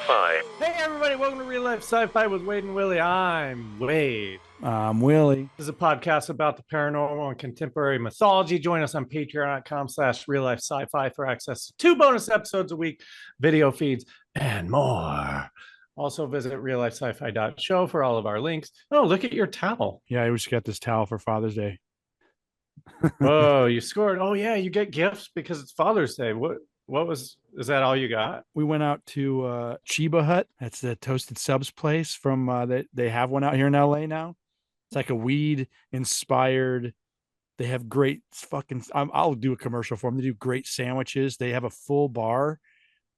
Sci-Fi. Hey everybody, welcome to Real Life Sci-Fi with Wade and Willie. I'm Wade. I'm Willie. This is a podcast about the paranormal and contemporary mythology. Join us on patreon.com/reallifesci-fi for access to 2 bonus episodes a week, video feeds, and more. Also visit RealLifeSciFi.show for all of our links. Oh, look at your towel. Yeah, I just got this towel for Father's Day. Whoa, you scored. Oh yeah, you get gifts because it's Father's Day. Is that all you got? We went out to Chiba Hut. That's the Toasted Subs place from they have one out here in LA now. It's like a weed inspired. They have great fucking I'll do a commercial for them. They do great sandwiches. They have a full bar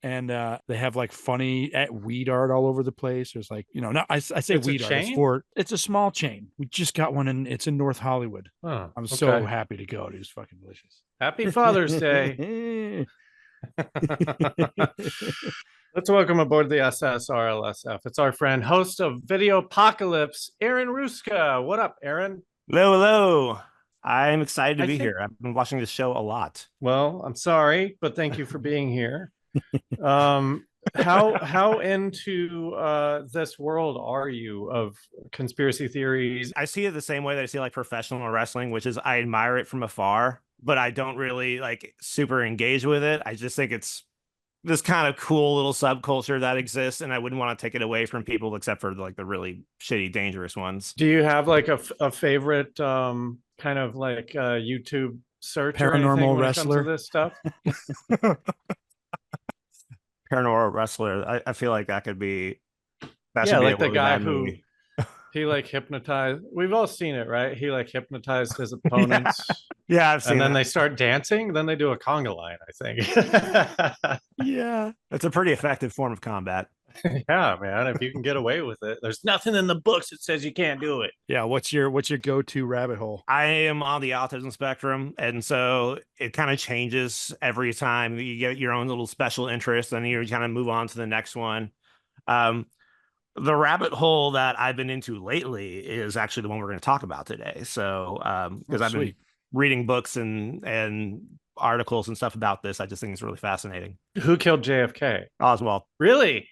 and they have like funny weed art all over the place. There's like, I say It's weed art. It's a small chain. We just got one and it's in North Hollywood. Oh, I'm so happy to go. It was fucking delicious. Happy Father's Day. Let's welcome aboard the SSRLSF. It's our friend, host of Videopacalypse, Aaron Rouska. What up, Aaron? Hello. I'm excited to be here. I've been watching this show a lot. Well, I'm sorry, but thank you for being here. How into this world are you of conspiracy theories? I see it the same way that I see like professional wrestling, which is I admire it from afar, but I don't really like super engage with it. I just think it's this kind of cool little subculture that exists, and I wouldn't want to take it away from people except for like the really shitty, dangerous ones. Do you have like a favorite kind of like YouTube search paranormal or wrestler? This stuff? Paranormal wrestler. I feel like that could be. Yeah, like the guy who he like hypnotized. We've all seen it, right? He like hypnotized his opponents. Yeah, I've seen. And then they start dancing. Then they do a conga line, I think. Yeah, it's a pretty effective form of combat. Yeah, man. If you can get away with it, there's nothing in the books that says you can't do it. Yeah. What's your go-to rabbit hole? I am on the autism spectrum, and so it kind of changes every time. You get your own little special interest, and you kind of move on to the next one. The rabbit hole that I've been into lately is actually the one we're going to talk about today. So, because I've been reading books and articles and stuff about this, I just think it's really fascinating. Who killed JFK? Oswald. Really?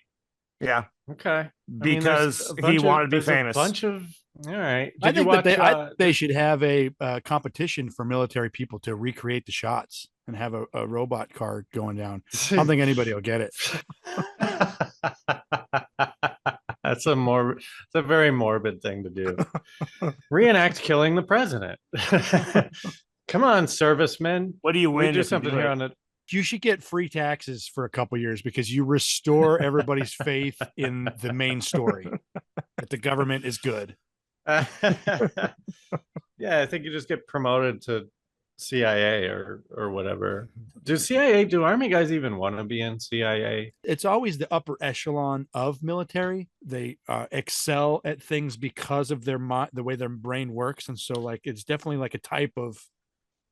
Yeah. Okay. Because he wanted to be famous. A bunch of. All right. I think that they should have a competition for military people to recreate the shots and have a robot car going down. I don't think anybody will get it. It's a very morbid thing to do. Reenact killing the president. Come on, servicemen. What do you win? Do something here on it. You should get free taxes for a couple years because you restore everybody's faith in the main story that the government is good. Yeah, I think you just get promoted to CIA or whatever. Do Army guys even want to be in CIA? It's always the upper echelon of military. They excel at things because of the way their brain works, and so like it's definitely like a type of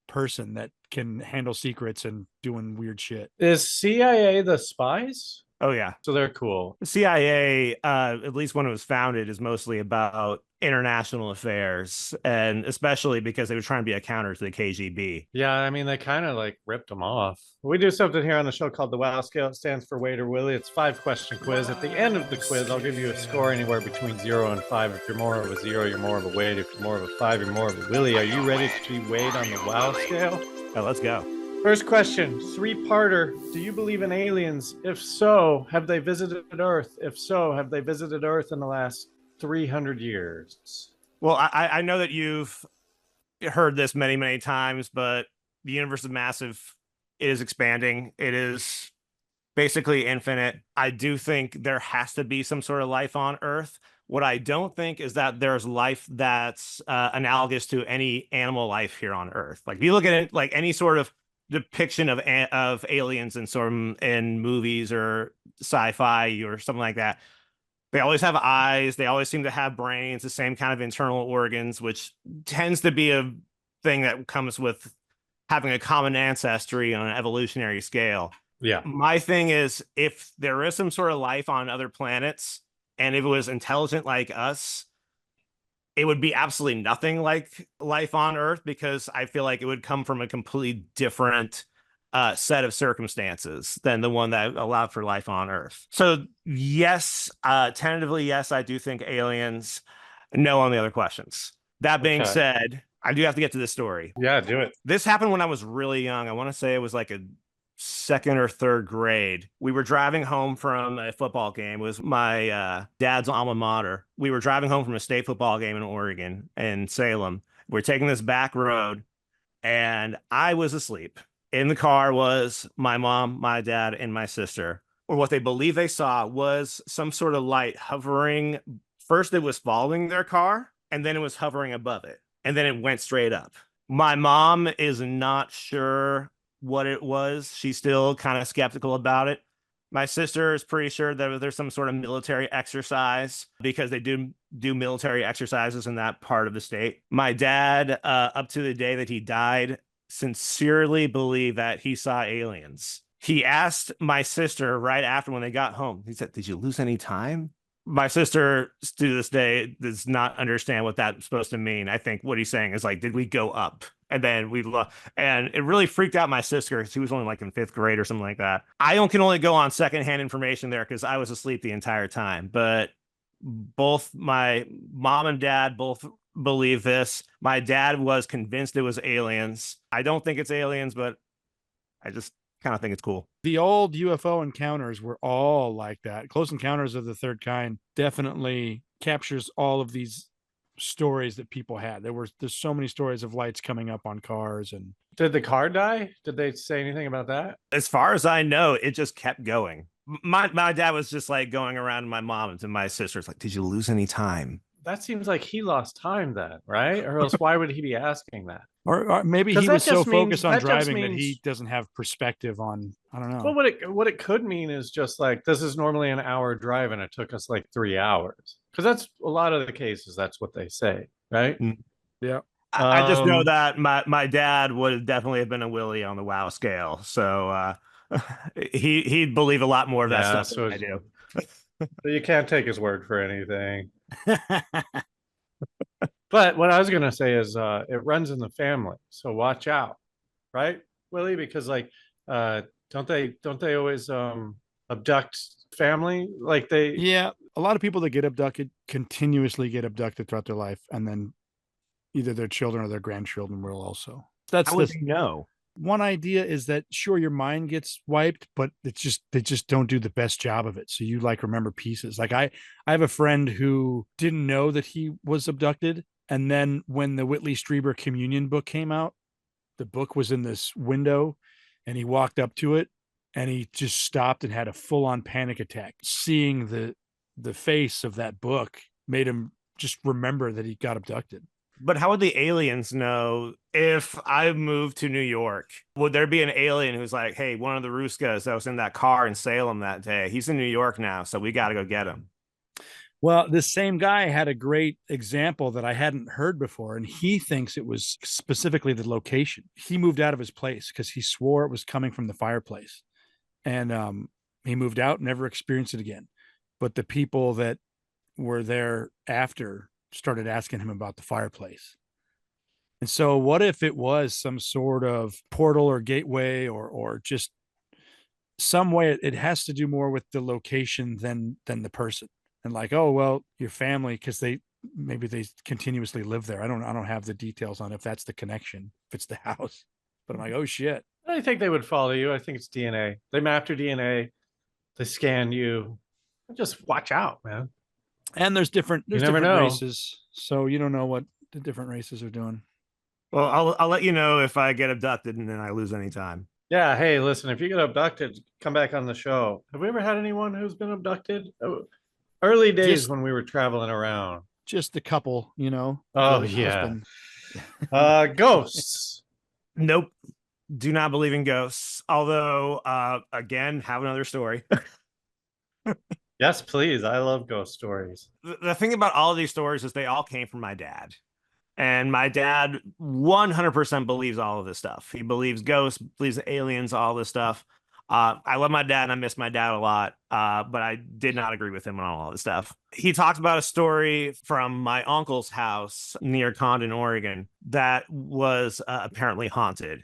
person that can handle secrets and doing weird shit. Is CIA the spies? Oh yeah, so they're cool. The CIA, at least when it was founded, is mostly about international affairs, and especially because they were trying to be a counter to the KGB. Yeah, I mean they kind of like ripped them off. We do something here on the show called the WOW scale. It stands for Wade or Willie. It's 5-question quiz. At the end of the quiz, I'll give you a score anywhere between 0 and 5. If you're more of a 0, you're more of a Wade. If you're more of a 5, you're more of a Willie. Are you ready to be Wade on the WOW scale? Oh, let's go. First question, 3-parter. Do you believe in aliens? If so, have they visited Earth? If so, have they visited Earth in the last 300 years? Well, I know that you've heard this many, many times, but the universe is massive. It is expanding. It is basically infinite. I do think there has to be some sort of life on Earth. What I don't think is that there's life that's analogous to any animal life here on Earth. Like if you look at it, like any sort of depiction of aliens in movies or sci-fi or something like that, they always have eyes, they always seem to have brains, the same kind of internal organs, which tends to be a thing that comes with having a common ancestry on an evolutionary scale. Yeah, my thing is, if there is some sort of life on other planets and if it was intelligent like us, it would be absolutely nothing like life on Earth, because I feel like it would come from a completely different set of circumstances than the one that allowed for life on Earth. So yes, tentatively, yes, I do think aliens. No on the other questions. That being Okay. said, I do have to get to this story. Yeah, do it. This happened when I was really young. I want to say it was like a second or third grade. We were driving home from a football game. It was my dad's alma mater. We were driving home from a state football game in Oregon, in Salem. We're taking this back road, and I was asleep. In the car was my mom, my dad, and my sister. Or what they believe they saw was some sort of light hovering. First, it was following their car, and then it was hovering above it, and then it went straight up. My mom is not sure what it was. She's still kind of skeptical about it. My sister is pretty sure that there's some sort of military exercise because they do military exercises in that part of the state. My dad, up to the day that he died, sincerely believed that he saw aliens. He asked my sister right after when they got home, he said, "Did you lose any time?" My sister, to this day, does not understand what that's supposed to mean. I think what he's saying is like, did we go up? And then and it really freaked out my sister because she was only like in 5th grade or something like that. I can only go on secondhand information there because I was asleep the entire time. But both my mom and dad both believe this. My dad was convinced it was aliens. I don't think it's aliens, but I just kind of think it's cool. The old UFO encounters were all like that. Close Encounters of the Third Kind definitely captures all of these stories that people had. There's so many stories of lights coming up on cars. And did the car die? Did they say anything about that? As far as I know, it just kept going. My dad was just like going around to my mom and to my sisters like, "Did you lose any time?" That seems like he lost time then, right? Or else why would he be asking that? Or maybe he was so focused on driving that he doesn't have perspective on, I don't know. Well, what it could mean is just like, this is normally an hour drive and it took us like 3 hours. Because that's a lot of the cases, that's what they say, right? Yeah. I just know that my dad would definitely have been a Willy on the WoW scale. So he'd believe a lot more of that stuff than I do. You can't take his word for anything. But what I was gonna say is it runs in the family, so watch out, right, Willie? Because like don't they always abduct family? Like they Yeah, a lot of people that get abducted continuously get abducted throughout their life, and then either their children or their grandchildren will also. That's how would they know? One idea is that sure, your mind gets wiped, but it's just they just don't do the best job of it. So you like remember pieces. Like I have a friend who didn't know that he was abducted, and then when the Whitley Strieber Communion book came out, the book was in this window, and he walked up to it, and he just stopped and had a full-on panic attack. Seeing the face of that book made him just remember that he got abducted. But how would the aliens know if I moved to New York? Would there be an alien who's like, "Hey, one of the Rouskas that was in that car in Salem that day, he's in New York now, so we got to go get him"? Well, this same guy had a great example that I hadn't heard before, and he thinks it was specifically the location. He moved out of his place because he swore it was coming from the fireplace. And he moved out, never experienced it again. But the people that were there after started asking him about the fireplace. And so what if it was some sort of portal or gateway or just some way? It has to do more with the location than the person. And like, oh, well, your family, because maybe they continuously live there. I don't have the details on if that's the connection, if it's the house. But I'm like, oh shit. I think they would follow you. I think it's DNA. They mapped your DNA. They scan you. Just watch out, man. And there's different races, so you don't know what the different races are doing. Well, I'll let you know if I get abducted and then I lose any time. Yeah. Hey, listen, if you get abducted, come back on the show. Have we ever had anyone who's been abducted? Early days when we were traveling around. Just a couple, you know. Oh yeah. Ghosts. Nope. Do not believe in ghosts. Although, again, have another story. Yes, please. I love ghost stories. The thing about all of these stories is they all came from my dad. And my dad 100% believes all of this stuff. He believes ghosts, believes aliens, all this stuff. I love my dad and I miss my dad a lot, but I did not agree with him on all this stuff. He talked about a story from my uncle's house near Condon, Oregon, that was apparently haunted.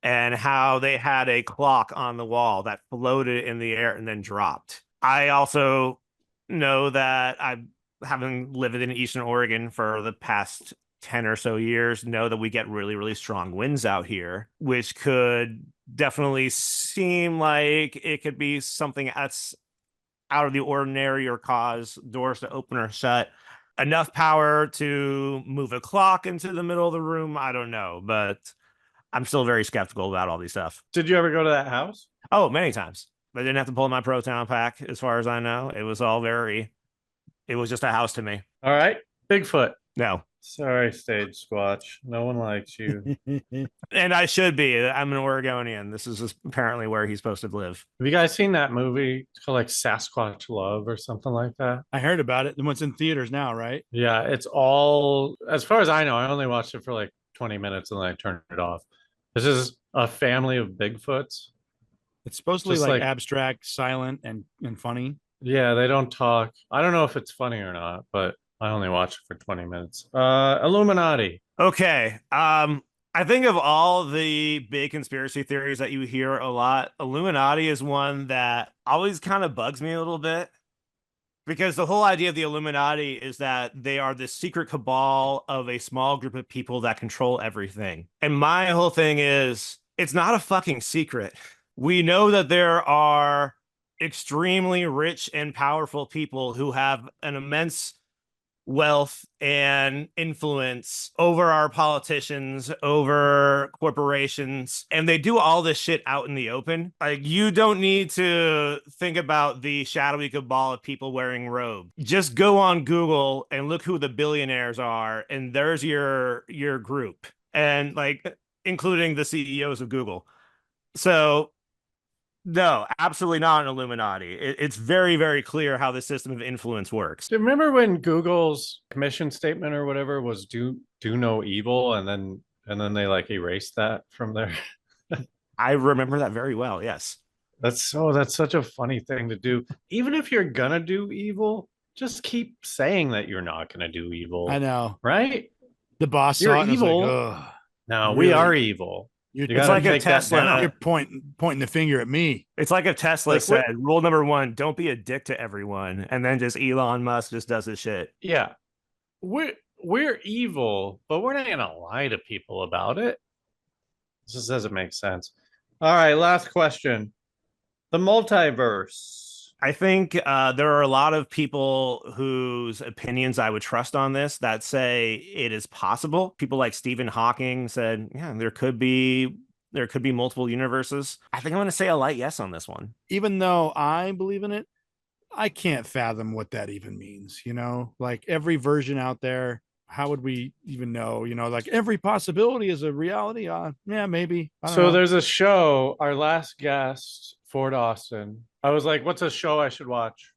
and how they had a clock on the wall that floated in the air and then dropped. I also know that having lived in Eastern Oregon for the past 10 or so years, know that we get really, really strong winds out here, which could definitely seem like it could be something that's out of the ordinary or cause doors to open or shut. Enough power to move a clock into the middle of the room, I don't know, but I'm still very skeptical about all these stuff. Did you ever go to that house? Oh, many times. I didn't have to pull my Proton pack, as far as I know. It was just a house to me. All right. Bigfoot. No. Sorry, Stage Squatch. No one likes you. And I should be. I'm an Oregonian. This is apparently where he's supposed to live. Have you guys seen that movie called like Sasquatch Love or something like that? I heard about it. The one's in theaters now, right? Yeah, it's all, as far as I know, I only watched it for like 20 minutes and then I turned it off. This is a family of Bigfoots. It's supposedly Just like like- abstract, silent, and funny. Yeah, they don't talk. I don't know if it's funny or not, but I only watched it for 20 minutes. Illuminati. Okay. I think of all the big conspiracy theories that you hear a lot, Illuminati is one that always kind of bugs me a little bit, because the whole idea of the Illuminati is that they are this secret cabal of a small group of people that control everything. And my whole thing is, it's not a fucking secret. We know that there are extremely rich and powerful people who have an immense wealth and influence over our politicians, over corporations, and they do all this shit out in the open. Like, you don't need to think about the shadowy cabal of people wearing robes. Just go on Google and look who the billionaires are, and there's your group, and like including the CEOs of Google. So no, absolutely not an Illuminati. It's very, very clear how the system of influence works. Do you remember when Google's mission statement or whatever was do no evil, and then they like erased that from there? I remember that very well. Yes. That's such a funny thing to do. Even if you're gonna do evil, just keep saying that you're not gonna do evil. I know. Right? The boss You're saw it and evil. was like, ugh. No, Really? we are evil. You're, You It's gotta like a take that Tesla. down. you're pointing the finger at me. It's like if Tesla Like, said, what- rule number 1, don't be a dick to everyone. And then just Elon Musk just does his shit. Yeah. We're evil, but we're not gonna lie to people about it. This just doesn't make sense. All right, last question. The multiverse. I think there are a lot of people whose opinions I would trust on this that say it is possible. People like Stephen Hawking said, yeah, there could be multiple universes. I think I'm going to say a light yes on this one. Even though I believe in it, I can't fathom what that even means. Like every version out there, how would we even know? Like every possibility is a reality. Yeah, maybe. I don't So know. there's a show, our last guest, Ford Austin. I was like, what's a show I should watch?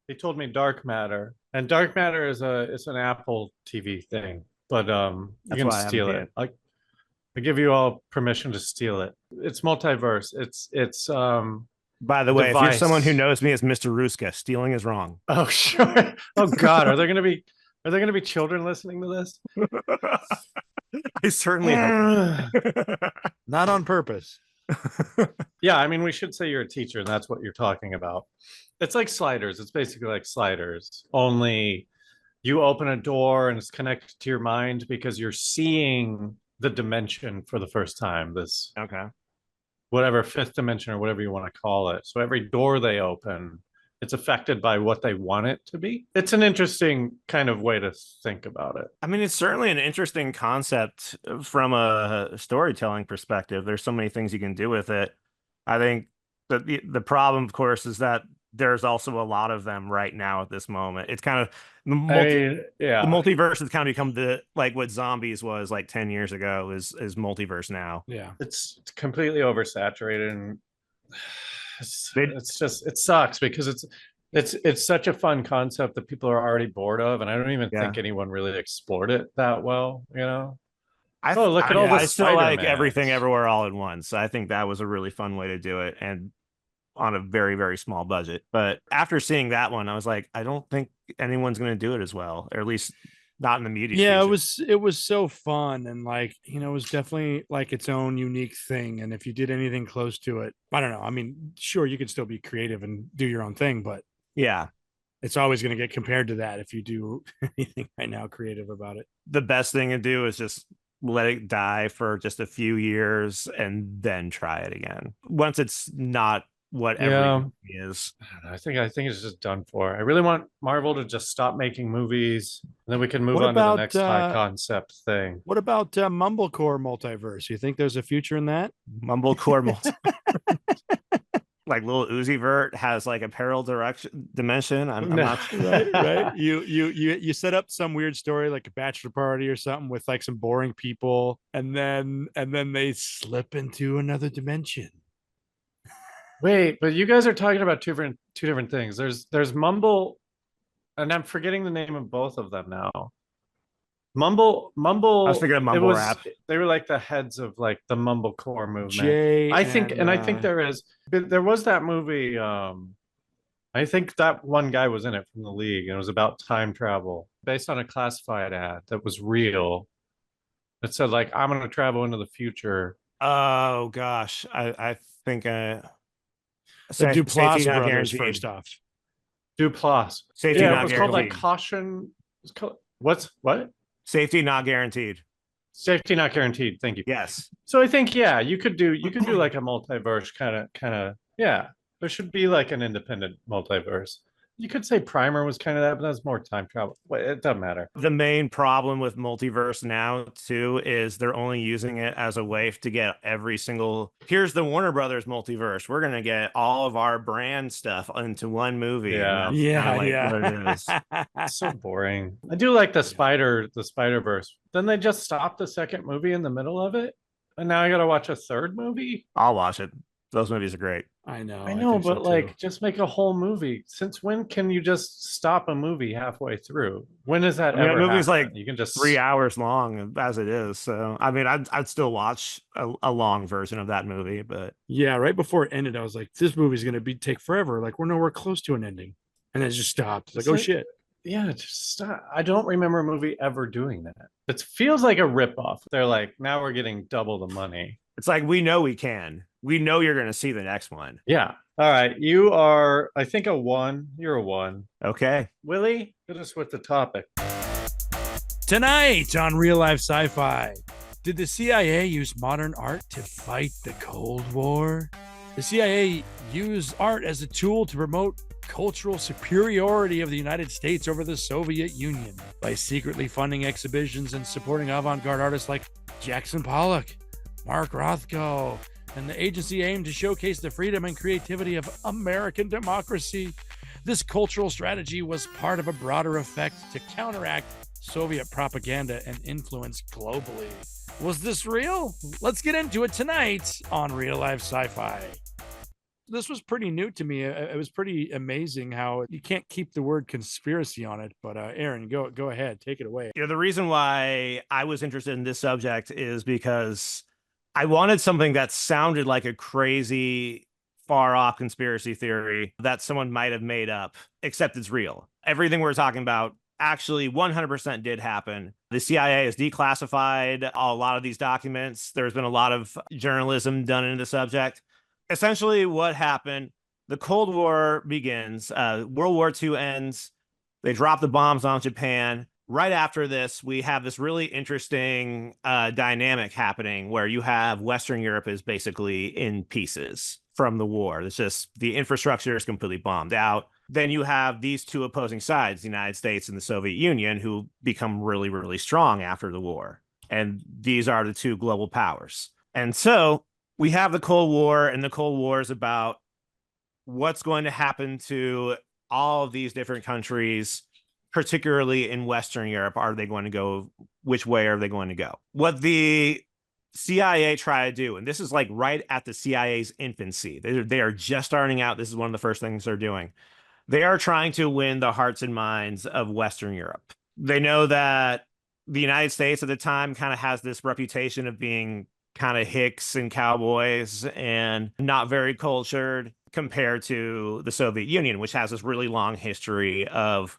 He told me Dark Matter. And Dark Matter is it's an Apple TV thing. But you That's can why I haven't steal seen it. I give you all permission to steal it. It's multiverse. It's By the way, if you're Device. someone who knows me as Mr. Ruska, stealing is wrong. oh sure. Oh God, are there gonna be children listening to this? I certainly hope. Not on purpose. Yeah, I mean, we should say you're a teacher and that's what you're talking about. It's like Sliders. It's basically like Sliders, only you open a door and it's connected to your mind because you're seeing the dimension for the first time. This Okay. whatever fifth dimension or whatever you want to call it. So every door they open, it's affected by what they want it to be. It's an interesting kind of way to think about it. I mean, it's certainly an interesting concept from a storytelling perspective. There's so many things you can do with it. I think that the problem, of course, is that there's also a lot of them right now at this moment. It's kind of the multiverse has kind of become like what zombies was like 10 years ago is multiverse now. Yeah. It's completely oversaturated, and it's just, it sucks because it's such a fun concept that people are already bored of, and I don't even think anyone really explored it that well. Look at all I the still like Spider-Mans. Everything Everywhere All at Once. I think that was a really fun way to do it, and on a very, very small budget. But after seeing that one, I was like, I don't think anyone's going to do it as well, or at least not in the media. Yeah, season. it was so fun, and like, you know, it was definitely like its own unique thing. And if you did anything close to it, I don't know. I mean, sure, you could still be creative and do your own thing, but Yeah. it's always going to get compared to that if you do anything right now creative about it. The best thing to do is just let it die for just a few years and then try it again. Once it's not what every movie is. I think it's just done for. I really want Marvel to just stop making movies, and then we can move What on to the about, next high concept thing. What about Mumblecore multiverse? You think there's a future in that? Mumblecore like little Uzi Vert has like a parallel dimension. I'm not sure. right. You set up some weird story like a bachelor party or something with like some boring people, and then they slip into another dimension. Wait, but you guys are talking about two different things. There's Mumble, and I'm forgetting the name of both of them now. Mumble. I was thinking of Mumble Rap. They were like the heads of like the Mumblecore movement. I think there was that movie. I think that one guy was in it from the League, and it was about time travel based on a classified ad that was real. It said like, I'm gonna travel into the future. Oh gosh, I think the Duplass brothers first off. Duplass. Safety yeah, not it was guaranteed. called like Caution. What? Safety not guaranteed. Safety not guaranteed. Thank you. Yes. So I think you could do like a multiverse kind of yeah. There should be like an independent multiverse. You could say Primer was kind of that, but that's more time travel. It doesn't matter. The main problem with multiverse now too is they're only using it as a way to get every single. Here's the Warner Brothers multiverse. We're gonna get all of our brand stuff into one movie. Yeah, What it is. It's so boring. I do like the Spider-Verse. Then they just stopped the second movie in the middle of it, and now I got to watch a third movie. I'll watch it. Those movies are great. I know, but like, just make a whole movie. Since when can you just stop a movie halfway through? When is that ever? A movie's happen? like you can just 3 hours long as it is. So I mean, I'd still watch a long version of that movie. But yeah, right before it ended, I was like, this movie's gonna take forever. Like we're nowhere close to an ending, and it just stopped. It's like, oh shit. Yeah, just stop. I don't remember a movie ever doing that. It feels like a ripoff. They're like, now we're getting double the money. It's like, we know we can. We know you're going to see the next one. Yeah. All right. You are, I think, a 1. You're a 1. Okay. Willie, hit us with the topic. Tonight on Real Life Sci-Fi, did the CIA use modern art to fight the Cold War? The CIA used art as a tool to promote cultural superiority of the United States over the Soviet Union by secretly funding exhibitions and supporting avant-garde artists like Jackson Pollock, Mark Rothko, and the agency aimed to showcase the freedom and creativity of American democracy. This cultural strategy was part of a broader effect to counteract Soviet propaganda and influence globally. Was this real? Let's get into it tonight on Real Life Sci-Fi. This was pretty new to me. It was pretty amazing how you can't keep the word conspiracy on it. But Aaron, go ahead, take it away. The reason why I was interested in this subject is because I wanted something that sounded like a crazy, far off conspiracy theory that someone might have made up, except it's real. Everything we're talking about actually 100% did happen. The CIA has declassified a lot of these documents. There's been a lot of journalism done into the subject. Essentially what happened, the Cold War begins, World War II ends, they drop the bombs on Japan. Right after this, we have this really interesting dynamic happening where you have Western Europe is basically in pieces from the war. It's just the infrastructure is completely bombed out. Then you have these two opposing sides, the United States and the Soviet Union, who become really, really strong after the war. And these are the two global powers. And so we have the Cold War, and the Cold War is about what's going to happen to all of these different countries, particularly in Western Europe. Are they going to go? Which way are they going to go? What the CIA try to do, and this is like right at the CIA's infancy. They are just starting out. This is one of the first things they're doing. They are trying to win the hearts and minds of Western Europe. They know that the United States at the time kind of has this reputation of being kind of hicks and cowboys and not very cultured compared to the Soviet Union, which has this really long history of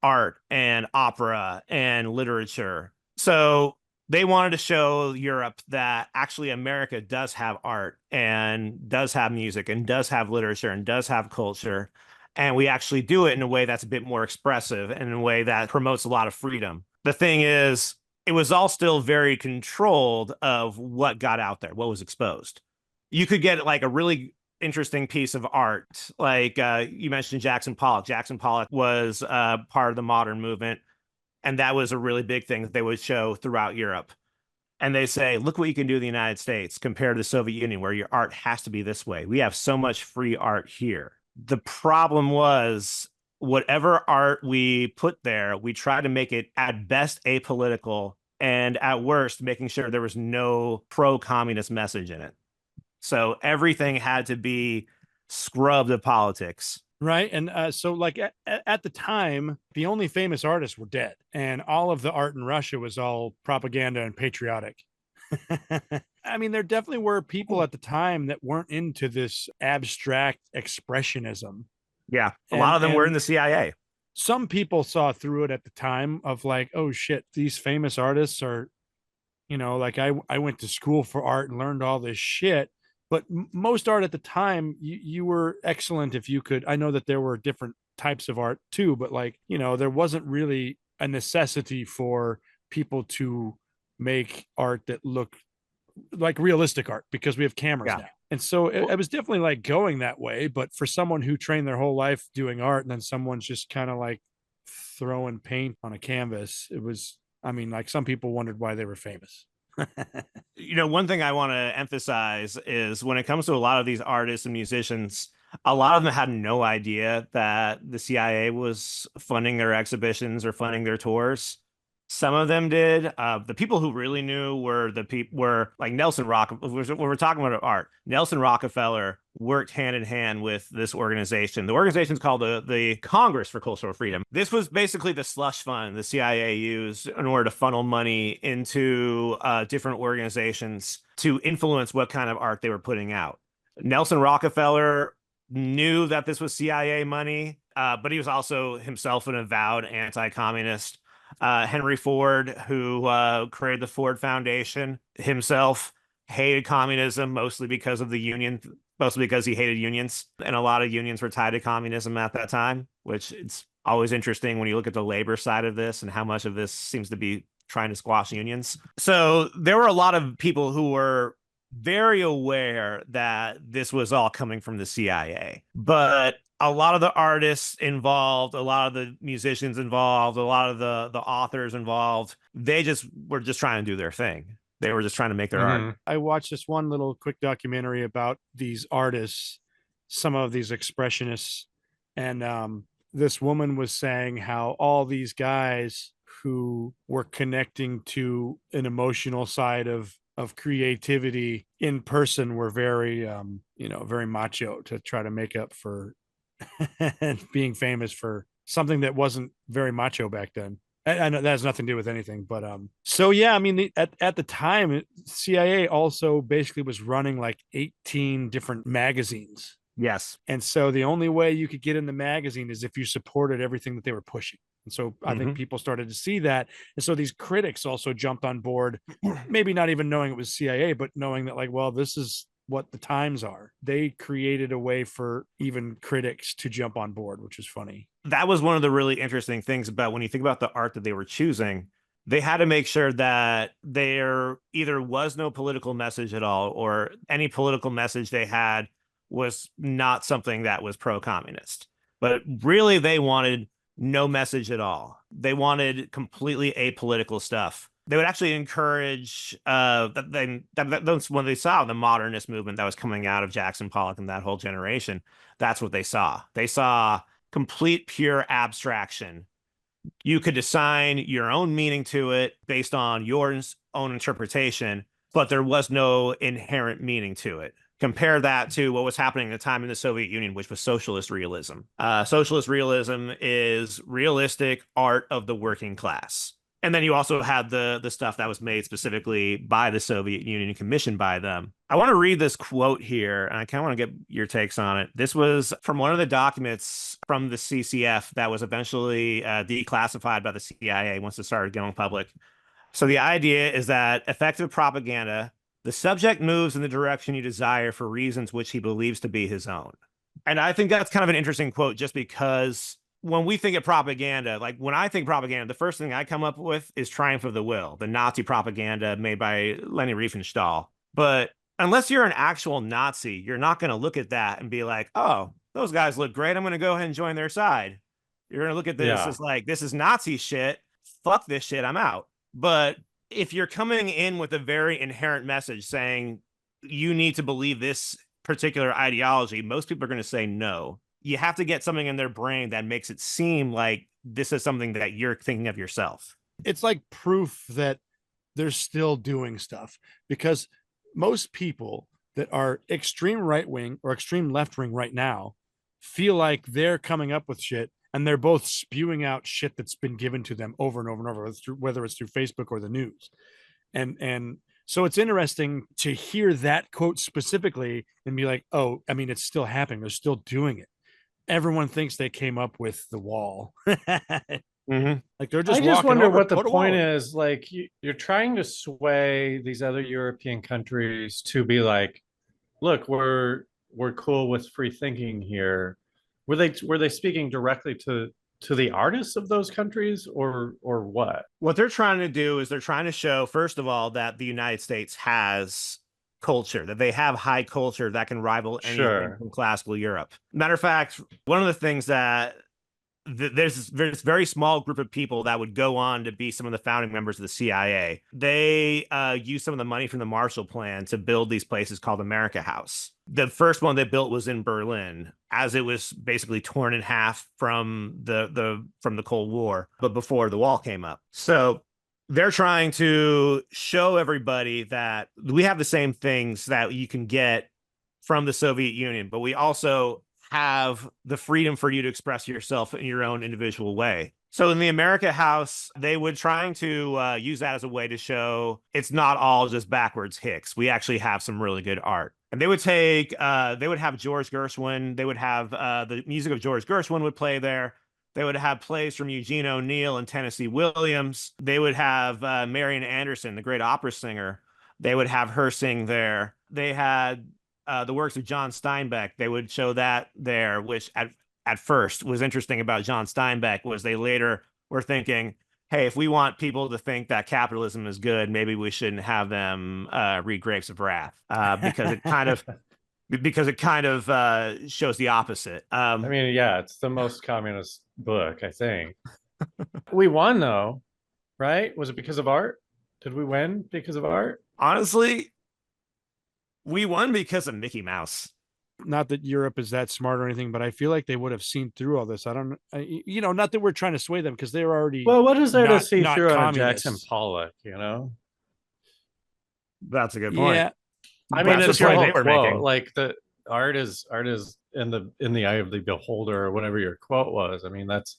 art and opera and literature. So they wanted to show Europe that actually America does have art and does have music and does have literature and does have culture. And we actually do it in a way that's a bit more expressive and in a way that promotes a lot of freedom. The thing is, it was all still very controlled of what got out there, what was exposed. You could get like a really interesting piece of art. Like you mentioned Jackson Pollock. Jackson Pollock was part of the modern movement. And that was a really big thing that they would show throughout Europe. And they say, look what you can do in the United States compared to the Soviet Union, where your art has to be this way. We have so much free art here. The problem was whatever art we put there, we tried to make it at best apolitical and at worst making sure there was no pro-communist message in it. So everything had to be scrubbed of politics. Right. And so like at the time, the only famous artists were dead and all of the art in Russia was all propaganda and patriotic. I mean, there definitely were people at the time that weren't into this abstract expressionism. Yeah. A lot of them were in the CIA. Some people saw through it at the time of like, oh shit, these famous artists are, you know, like I went to school for art and learned all this shit. But most art at the time, you were excellent if you could. I know that there were different types of art too, but like, you know, there wasn't really a necessity for people to make art that looked like realistic art because we have cameras now. And so it was definitely like going that way. But for someone who trained their whole life doing art and then someone's just kind of like throwing paint on a canvas, it was, I mean, like some people wondered why they were famous. You know, one thing I want to emphasize is when it comes to a lot of these artists and musicians, a lot of them had no idea that the CIA was funding their exhibitions or funding their tours. Some of them did. The people who really knew were like Nelson Rockefeller. When we're talking about art, Nelson Rockefeller worked hand in hand with this organization. The organization is called the Congress for Cultural Freedom. This was basically the slush fund the CIA used in order to funnel money into different organizations to influence what kind of art they were putting out. Nelson Rockefeller knew that this was CIA money, but he was also himself an avowed anti-communist. Henry Ford, who created the Ford Foundation himself, hated communism mostly because of the union, mostly because he hated unions. And a lot of unions were tied to communism at that time, which it's always interesting when you look at the labor side of this and how much of this seems to be trying to squash unions. So there were a lot of people who were very aware that this was all coming from the CIA. But a lot of the artists involved, a lot of the musicians involved, a lot of the authors involved, they just were just trying to do their thing. They were just trying to make their art. I watched this one little quick documentary about these artists, some of these expressionists, and this woman was saying how all these guys who were connecting to an emotional side of creativity in person were very, very macho to try to make up for being famous for something that wasn't very macho back then. I know that has nothing to do with anything, but so yeah, I mean, at the time, CIA also basically was running like 18 different magazines. Yes. And so the only way you could get in the magazine is if you supported everything that they were pushing. And so I think people started to see that. And so these critics also jumped on board, maybe not even knowing it was CIA, but knowing that like, well, this is what the times are. They created a way for even critics to jump on board, which is funny. That was one of the really interesting things about when you think about the art that they were choosing. They had to make sure that there either was no political message at all, or any political message they had was not something that was pro-communist. But really, they wanted no message at all. They wanted completely apolitical stuff. They would actually encourage that's when they saw the modernist movement that was coming out of Jackson Pollock and that whole generation. That's what they saw. They saw complete pure abstraction. You could assign your own meaning to it based on your own interpretation, but there was no inherent meaning to it. Compare that to what was happening at the time in the Soviet Union, which was socialist realism. Socialist realism is realistic art of the working class. And then you also had the stuff that was made specifically by the Soviet Union and commissioned by them. I want to read this quote here, and I kind of want to get your takes on it. This was from one of the documents from the CCF that was eventually declassified by the CIA once it started going public. So the idea is that effective propaganda, the subject moves in the direction you desire for reasons which he believes to be his own. And I think that's kind of an interesting quote just because when we think of propaganda, like when I think propaganda, the first thing I come up with is Triumph of the Will, the Nazi propaganda made by Leni Riefenstahl. But unless you're an actual Nazi, you're not going to look at that and be like, oh, those guys look great. I'm going to go ahead and join their side. You're going to look at this as like, this is Nazi shit. Fuck this shit. I'm out. But if you're coming in with a very inherent message saying you need to believe this particular ideology, most people are going to say no. You have to get something in their brain that makes it seem like this is something that you're thinking of yourself. It's like proof that they're still doing stuff, because most people that are extreme right wing or extreme left wing right now feel like they're coming up with shit, and they're both spewing out shit that's been given to them over and over and over, whether it's through Facebook or the news. And so it's interesting to hear that quote specifically and be like, oh, I mean, it's still happening. They're still doing it. Everyone thinks they came up with the wall. Mm-hmm. Like they're just. I just wonder what the point wall. is. Like you're trying to sway these other European countries to be like, look, we're cool with free thinking here. Were they speaking directly to the artists of those countries, or what? What they're trying to do is they're trying to show, first of all, that the United States has culture, that they have high culture that can rival anything from classical Europe. Matter of fact, one of the things that there's this very small group of people that would go on to be some of the founding members of the CIA. They used some of the money from the Marshall Plan to build these places called America House. The first one they built was in Berlin, as it was basically torn in half from the Cold War, but before the wall came up. So they're trying to show everybody that we have the same things that you can get from the Soviet Union, but we also have the freedom for you to express yourself in your own individual way. So in the America House, they would trying to use that as a way to show it's not all just backwards hicks. We actually have some really good art. And they would take, they would have George Gershwin. They would have the music of George Gershwin would play there. They would have plays from Eugene O'Neill and Tennessee Williams. They would have Marian Anderson, the great opera singer. They would have her sing there. They had the works of John Steinbeck. They would show that there, which at first was interesting about John Steinbeck was they later were thinking, hey, if we want people to think that capitalism is good, maybe we shouldn't have them read Grapes of Wrath because it kind of shows the opposite. I mean, yeah, it's the most communist book, I think. We won though, right? Was it because of art? Did we win because of art? Honestly, we won because of Mickey Mouse. Not that Europe is that smart or anything, but I feel like they would have seen through all this. I don't, not that we're trying to sway them because they're already. Well, what is there to see through on communists. Jackson Pollock? That's a good point. Yeah, I mean, that's it's the point your they whole were quote. making. Like the art is in the eye of the beholder, or whatever your quote was. I mean, that's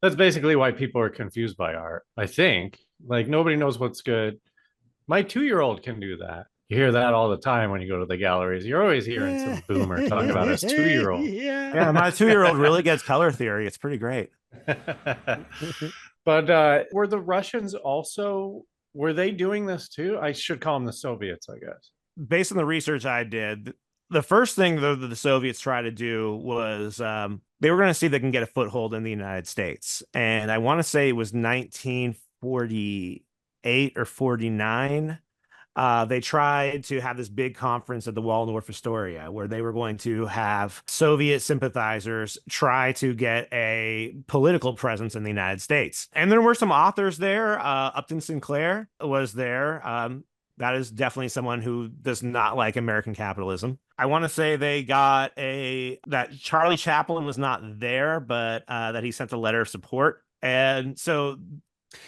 basically why people are confused by art. I think like nobody knows what's good. My 2-year-old can do that. You hear that all the time when you go to the galleries. You're always hearing some boomer talk about his 2-year-old. Yeah, my 2-year-old really gets color theory. It's pretty great. But were the Russians also, were they doing this too? I should call them the Soviets, I guess. Based on the research I did, the first thing that the Soviets tried to do was they were going to see if they can get a foothold in the United States. And I want to say it was 1948 or 49. They tried to have this big conference at the Waldorf Astoria where they were going to have Soviet sympathizers try to get a political presence in the United States. And there were some authors there. Upton Sinclair was there. That is definitely someone who does not like American capitalism. I want to say they got that Charlie Chaplin was not there, but that he sent a letter of support. And so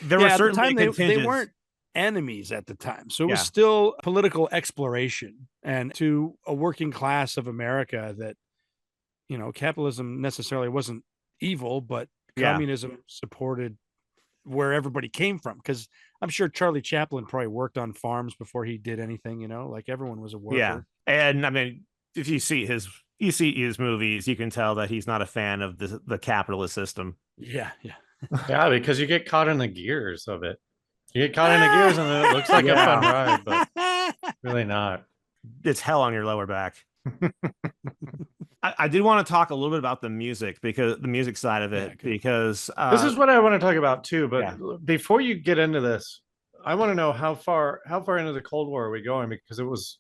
there were certainly they weren't enemies at the time. So it was still political exploration, and to a working class of America that, capitalism necessarily wasn't evil, but communism supported where everybody came from, because I'm sure Charlie Chaplin probably worked on farms before he did anything, like everyone was a worker. Yeah. And I mean, if you see his movies, you can tell that he's not a fan of the capitalist system. Yeah. Yeah, because you get caught in the gears of it. You get caught in the gears and then it looks like a fun ride, but really not. It's hell on your lower back. I did want to talk a little bit about the music, because the music side of it, because this is what I want to talk about too. But yeah. before you get into this, I want to know how far into the Cold War are we going? Because it was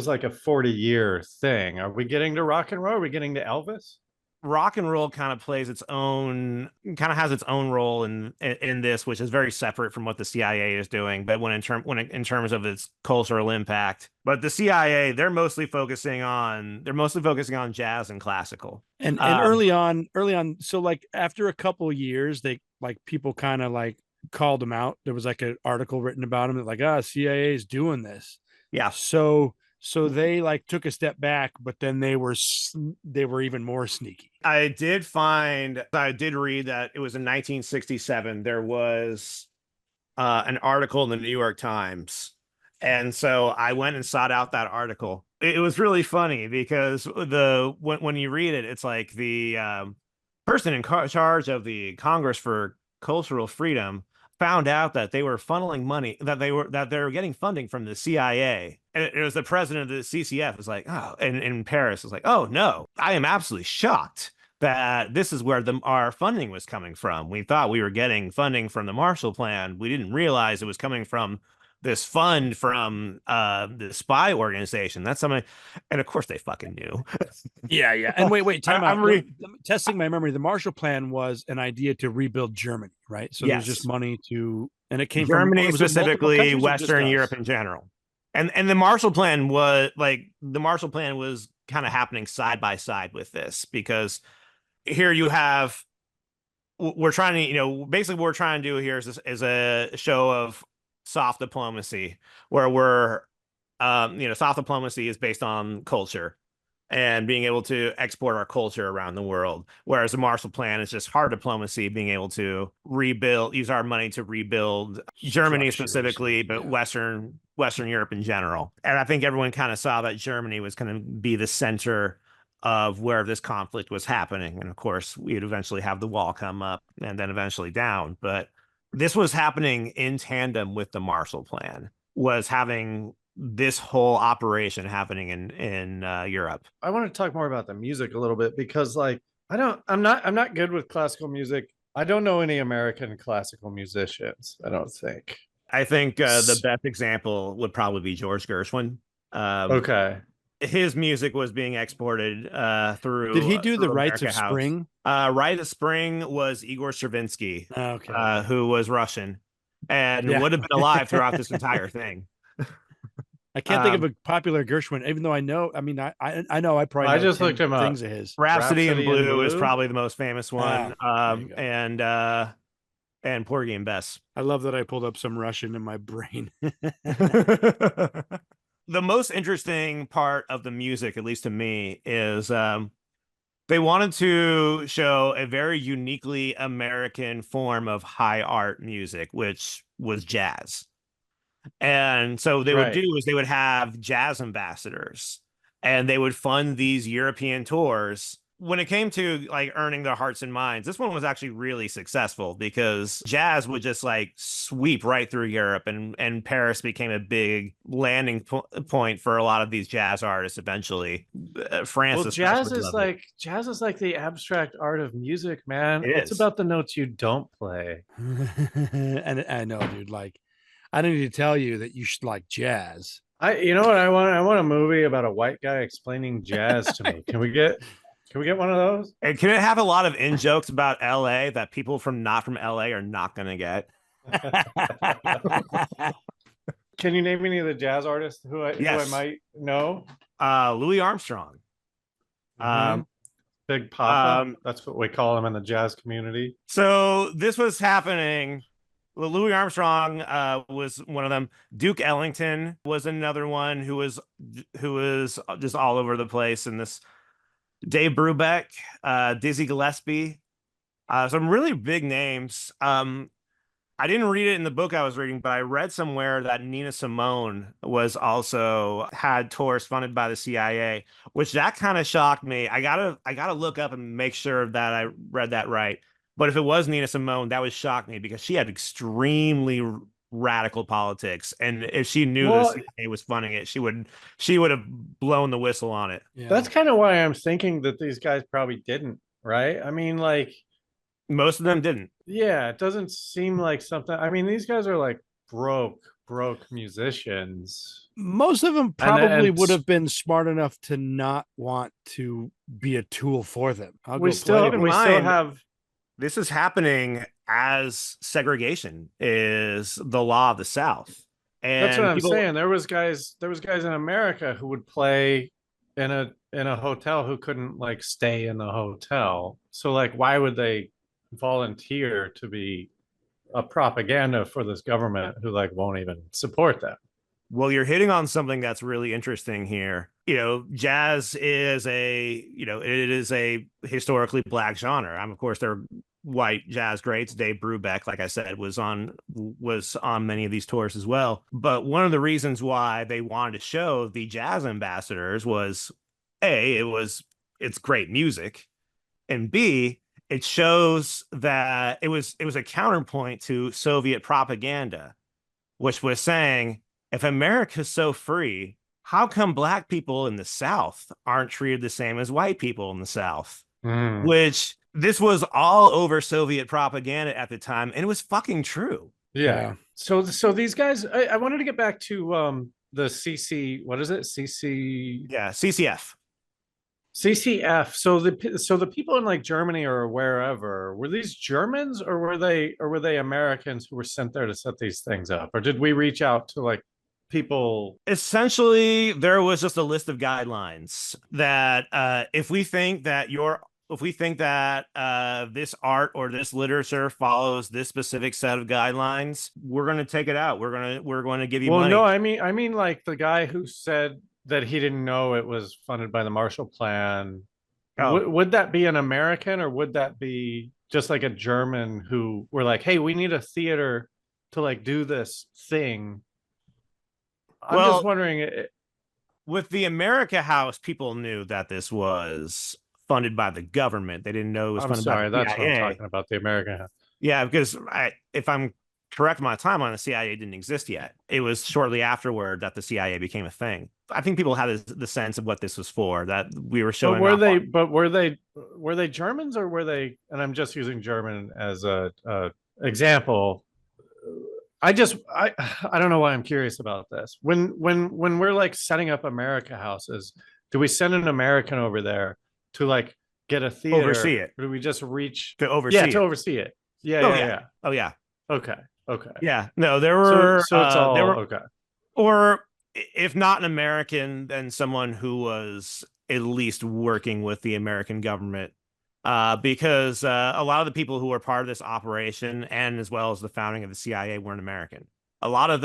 like a 40-year thing. Are we getting to rock and roll? Are we getting to Elvis? Rock and roll kind of has its own role in this, which is very separate from what the CIA is doing. But in terms of its cultural impact, but the CIA, they're mostly focusing on jazz and classical. And early on, so like after a couple of years, they like people kind of like called them out. There was like an article written about them that like, CIA is doing this. Yeah. So they like took a step back, but then they were even more sneaky. I did read that it was in 1967. There was an article in the New York Times. And so I went and sought out that article. It was really funny because when you read it, it's like the person in charge of the Congress for Cultural Freedom found out that they were funneling money, that they were getting funding from the CIA. And it was the president of the CCF was like, oh, and in Paris was like, oh no, I am absolutely shocked that this is where our funding was coming from. We thought we were getting funding from the Marshall Plan. We didn't realize it was coming from this fund from the spy organization. That's something, and of course they fucking knew. Yeah. And wait, time out. I'm testing my memory. The Marshall Plan was an idea to rebuild Germany, right? So there's just money to, and it came Germany from specifically, Western Europe in general. And the Marshall Plan was kind of happening side by side with this, because here you have, we're trying to, basically what we're trying to do here is a show of soft diplomacy, where soft diplomacy is based on culture and being able to export our culture around the world, whereas the Marshall Plan is just hard diplomacy, being able to use our money to rebuild Germany specifically, but Western Europe in general. And I think everyone kind of saw that Germany was going to be the center of where this conflict was happening. And of course, we'd eventually have the wall come up and then eventually down. But this was happening in tandem with the Marshall Plan, was having this whole operation happening in Europe. I want to talk more about the music a little bit, because like I'm not good with classical music. I don't know any American classical musicians, I don't think. I think the best example would probably be George Gershwin. Okay. His music was being exported through. Did he do the Rites of Spring? Rite of Spring was Igor Stravinsky, who was Russian and would have been alive throughout this entire thing. I can't think of a popular Gershwin, even though I know. I mean, I know. I probably. I just looked him up. Things of his. Rhapsody in Blue is probably the most famous one. And Porgy and Bess. I love that I pulled up some Russian in my brain. The most interesting part of the music, at least to me, is they wanted to show a very uniquely American form of high art music, which was jazz. And so they would do is they would have jazz ambassadors, and they would fund these European tours. When it came to like earning their hearts and minds, this one was actually really successful, because jazz would just like sweep right through Europe, and Paris became a big landing point for a lot of these jazz artists eventually. France. Well, jazz is like the abstract art of music, man. It's about the notes you don't play. And I know, dude, like, I don't need to tell you that you should like jazz. You know what I want? I want a movie about a white guy explaining jazz to me. Can we get one of those? And can it have a lot of in jokes about LA that people not from LA are not going to get? Can you name any of the jazz artists who I might know? Louis Armstrong. Big Papa. That's what we call him in the jazz community. So this was happening. Louis Armstrong was one of them. Duke Ellington was another one who was just all over the place. And this Dave Brubeck, Dizzy Gillespie, some really big names. I didn't read it in the book I was reading, but I read somewhere that Nina Simone was also had tours funded by the CIA, which that kind of shocked me. I gotta look up and make sure that I read that right. But if it was Nina Simone, that would shock me because she had extremely radical politics, and if she knew the CIA was funding it, she would have blown the whistle on it. Yeah. That's kind of why I'm thinking that these guys probably didn't, right? I mean, like, most of them didn't. Yeah, it doesn't seem like something. I mean, these guys are like broke musicians. Most of them probably would have been smart enough to not want to be a tool for them. We still have. This is happening as segregation is the law of the South. And that's what I'm saying. There was guys in America who would play in a hotel who couldn't like stay in the hotel. So like, why would they volunteer to be a propaganda for this government who like won't even support them? Well, you're hitting on something that's really interesting here. Jazz is it is a historically black genre. Of course, there are white jazz greats. Dave Brubeck, like I said, was on many of these tours as well. But one of the reasons why they wanted to show the jazz ambassadors was A, it's great music, and B, it shows that it was a counterpoint to Soviet propaganda, which was saying, if America's so free, how come black people in the South aren't treated the same as white people in the South? Which this was all over Soviet propaganda at the time, and it was fucking true. Yeah. So these guys, I wanted to get back to the CC. What is it? CC. Yeah, CCF. CCF. So the people in like Germany or wherever, were these Germans or were they Americans who were sent there to set these things up, or did we reach out to like people? Essentially, there was just a list of guidelines that if we think that this art or this literature follows this specific set of guidelines, we're going to take it out. We're going to give you money. No, I mean like the guy who said that he didn't know it was funded by the Marshall Plan. Would that be an American, or would that be just like a German who were like, hey, we need a theater to like do this thing? I'm just wondering. With the America House, people knew that this was funded by the government. They didn't know it was funded by the CIA. That's what I'm talking about, the America House. Yeah, because if I'm correct my timeline, the CIA didn't exist yet. It was shortly afterward that the CIA became a thing. I think people had the sense of what this was for, that we were showing. But were they Germans, or were they? And I'm just using German as a example. I don't know why I'm curious about this. When we're like setting up America houses, do we send an American over there to like get a theater? Oversee it. Or do we just reach to oversee it? To oversee it. Yeah. Oh yeah. Okay. Yeah. No, there were so it's all okay. Or if not an American, then someone who was at least working with the American government. Because a lot of the people who were part of this operation, and as well as the founding of the CIA, weren't American. A lot of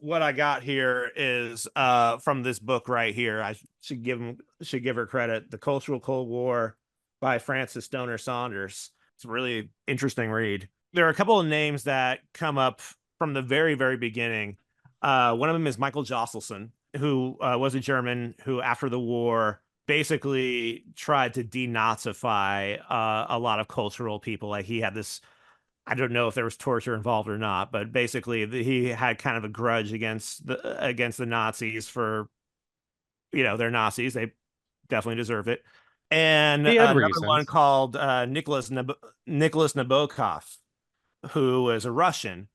what I got here is from this book right here. I should give her credit. The Cultural Cold War by Frances Stoner Saunders. It's a really interesting read. There are a couple of names that come up from the very, very beginning. One of them is Michael Josselson, who was a German who, after the war, basically tried to denazify a lot of cultural people. Like, he had this, I don't know if there was torture involved or not, but basically he had kind of a grudge against the Nazis for, they're Nazis. They definitely deserve it. And another one called Nicholas Nabokov, who was a Russian,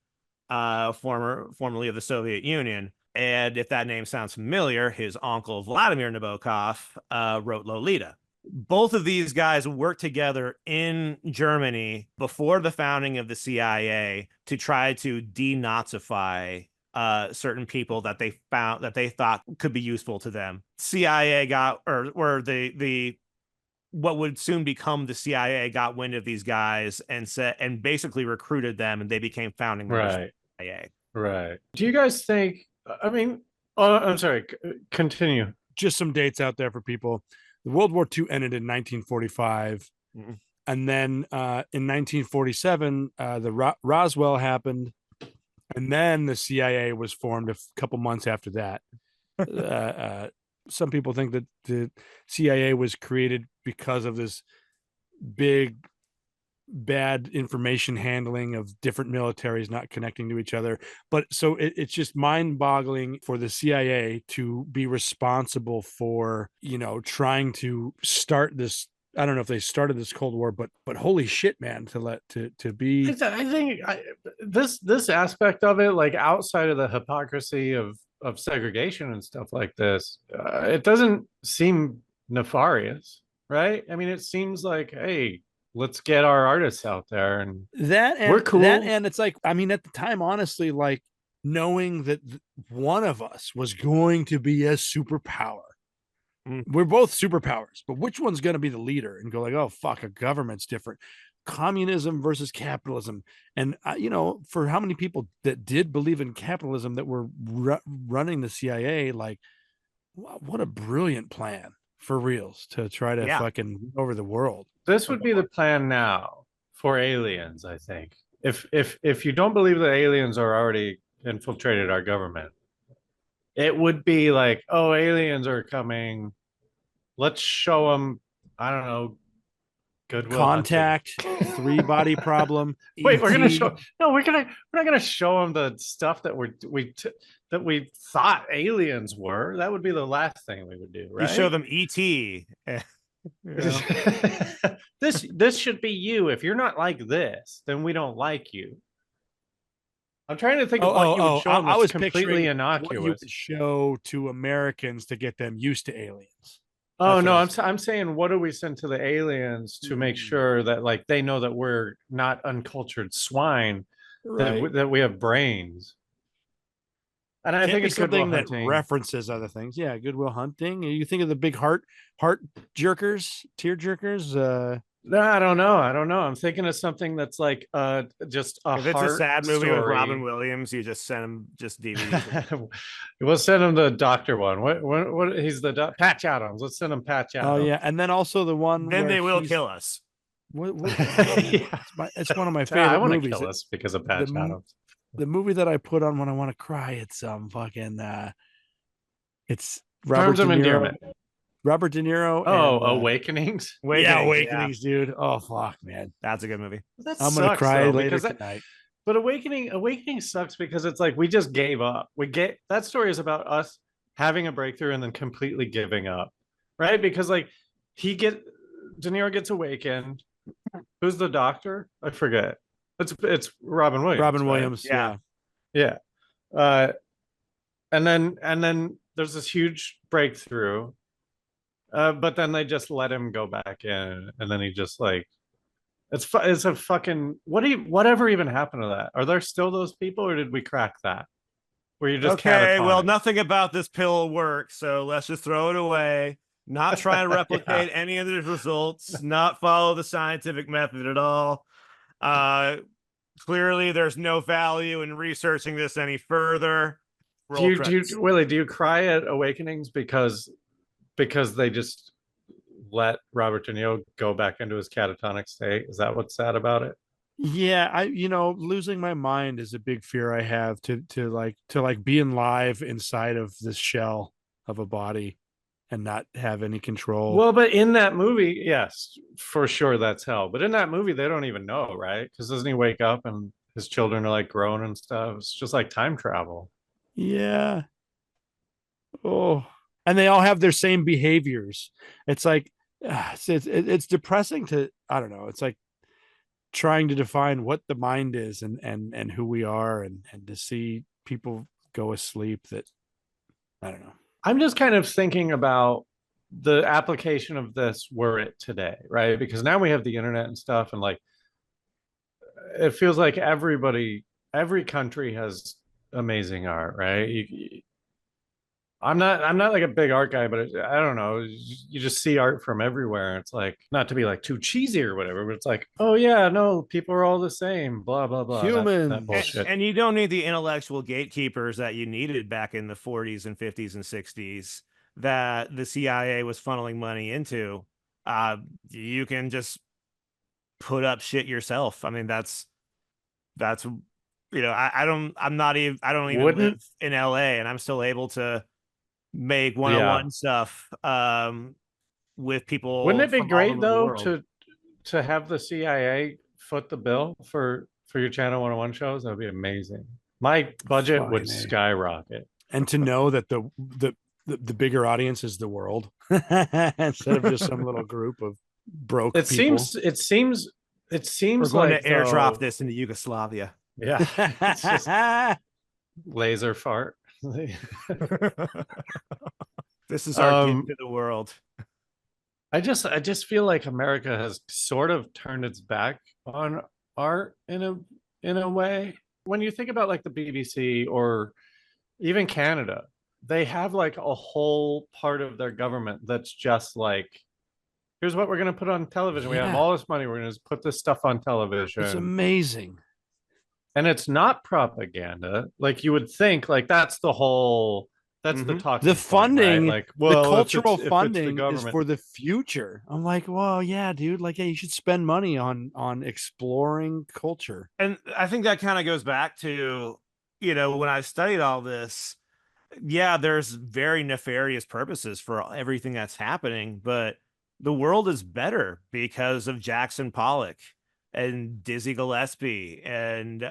formerly of the Soviet Union. And if that name sounds familiar, his uncle Vladimir Nabokov wrote Lolita. Both of these guys worked together in Germany before the founding of the CIA to try to denazify certain people that they thought could be useful to them. CIA got, or the what would soon become the CIA got wind of these guys and basically recruited them, and they became founding members of the CIA. Right. Do you guys think? I mean, I'm sorry. Continue. Just some dates out there for people. The World War II ended in 1945. And then in 1947, the Roswell happened, and then the CIA was formed a couple months after that. Some people think that the CIA was created because of this big bad information handling of different militaries not connecting to each other. But so it's just mind-boggling for the CIA to be responsible for, trying to start this. I don't know if they started this Cold War, but holy shit, man, to be. I think this aspect of it, like outside of the hypocrisy of segregation and stuff like this, it doesn't seem nefarious, right? I mean, it seems like, hey, let's get our artists out there, and we're cool. And it's like, I mean, at the time, honestly, like knowing that one of us was going to be a superpower. We're both superpowers, but which one's going to be the leader? And go like, oh fuck, a government's different. Communism versus capitalism. And for how many people that did believe in capitalism that were running the CIA, like what a brilliant plan for reals to try to fucking win over the world. This would be the plan now for aliens, I think. If you don't believe that aliens are already infiltrated our government, it would be like, oh, aliens are coming. Let's show them, I don't know, Goodwill Contact, 3-body problem. Wait, we're gonna show? No, we're not gonna show them the stuff that we thought aliens were. That would be the last thing we would do, right? You show them ET. This should be you. If you're not like this, then we don't like you. I'm trying to think of what you would show them. I was completely innocuous. What you would show to Americans to get them used to aliens. Oh no, I'm saying, what do we send to the aliens to make sure that like they know that we're not uncultured swine, right, that we have brains. And I think it's something that references other things. Yeah, Goodwill Hunting. You think of the big heart jerkers, tear jerkers. No, I don't know. I'm thinking of something that's like just a if it's a sad movie story. with Robin Williams, you just send him just DVD. We'll send him the doctor one. What he's the Patch Adams. Let's send him Patch Adams. Oh yeah, and then also the one. Then they will kill us. It's one of my favorite movies. I want to kill us because of Patch Adams. The movie that I put on when I want to cry, it's it's Terms of Endearment. Robert De Niro. Oh, and, Awakenings. Yeah, Awakenings, dude. Oh fuck, man, that's a good movie. I'm gonna cry later tonight. But Awakening sucks because it's like we just gave up. That story is about us having a breakthrough and then completely giving up, right? Because like De Niro gets awakened. Who's the doctor? I forget. It's Robin Williams. Robin Williams. Right? Yeah. And then there's this huge breakthrough. But then they just let him go back in, and then he just like, it's a fucking whatever even happened to that? Are there still those people, or did we crack that? Where you just well, nothing about this pill works, so let's just throw it away. Not try to replicate any of the results. Not follow the scientific method at all. Clearly, there's no value in researching this any further. Willie, do you cry at Awakenings because they just let Robert De Niro go back into his catatonic state? Is that what's sad about it? Yeah, losing my mind is a big fear I have to being live inside of this shell of a body and not have any control. Well, but in that movie, yes, for sure that's hell. But in that movie, they don't even know, right? Because doesn't he wake up and his children are like grown and stuff? It's just like time travel. Yeah. Oh. And they all have their same behaviors. It's like it's depressing to, I don't know. It's like trying to define what the mind is and who we are and to see people go asleep that, I don't know. I'm just kind of thinking about the application of this were it today, right? Because now we have the internet and stuff, and like it feels like every country has amazing art, right? I'm not like a big art guy, but I don't know. You just see art from everywhere. It's like, not to be like too cheesy or whatever, but it's like, oh yeah, no, people are all the same, blah, blah, blah. Human. That bullshit. And you don't need the intellectual gatekeepers that you needed back in the 40s and 50s and 60s that the CIA was funneling money into. You can just put up shit yourself. I mean, that's I don't even Wouldn't live in LA, and I'm still able to make yeah. one-on-one stuff with Wouldn't people it be from all great over the though world. to have the CIA foot the bill for your channel 101 shows? That would be amazing. My budget would Fucking A. skyrocket. And to know that the bigger audience is the world instead of just some little group of broke It people. seems it seems it We're seems going to like airdrop though, this into Yugoslavia. yeah, it's just laser fart. This is our gift um to the world. I just feel like America has sort of turned its back on art in a way. When you think about like the BBC or even Canada, they have like a whole part of their government that's just like, here's what we're going to put on television. We have Yeah, all this money. We're going to put this stuff on it's television. amazing. And it's not propaganda. Like you would think, like that's the whole, that's the talking The point, funding, right? Like, the well, cultural if it's the funding is government, for the future. I'm like, well, yeah, dude. Like, yeah, you should spend money on exploring culture. And I think that kind of goes back to, when I studied all this, yeah, there's very nefarious purposes for everything that's happening, but the world is better because of Jackson Pollock and Dizzy Gillespie and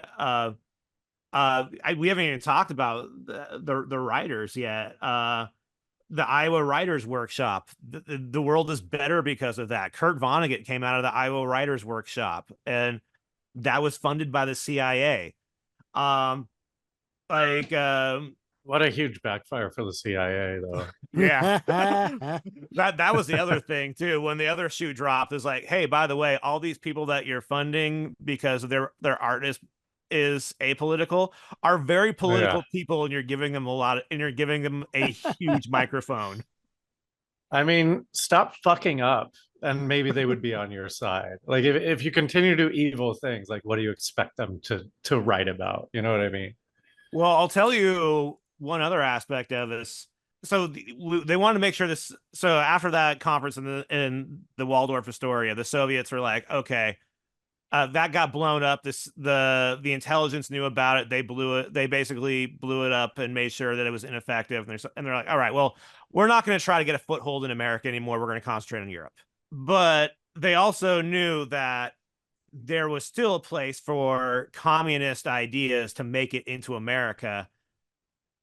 we haven't even talked about the writers yet. The Iowa Writers Workshop. The world is better because of that. Kurt Vonnegut came out of the Iowa Writers Workshop, and that was funded by the CIA. Um, like, what a huge backfire for the CIA, though. yeah, that was the other thing too. When the other shoe dropped, is like, hey, by the way, all these people that you're funding because their art is apolitical are very political Yeah. people, and you're giving them a huge microphone. I mean, stop fucking up and maybe they would be on your side. Like if you continue to do evil things, like what do you expect them to write about? You know what I mean? Well, I'll tell you one other aspect of this. So they wanted to make sure this. So after that conference in the Waldorf Astoria, the Soviets were like, okay, that got blown up. The intelligence knew about it. They blew it. They basically blew it up and made sure that it was ineffective. And they're like, all right, well, we're not going to try to get a foothold in America anymore. We're going to concentrate on Europe. But they also knew that there was still a place for communist ideas to make it into America,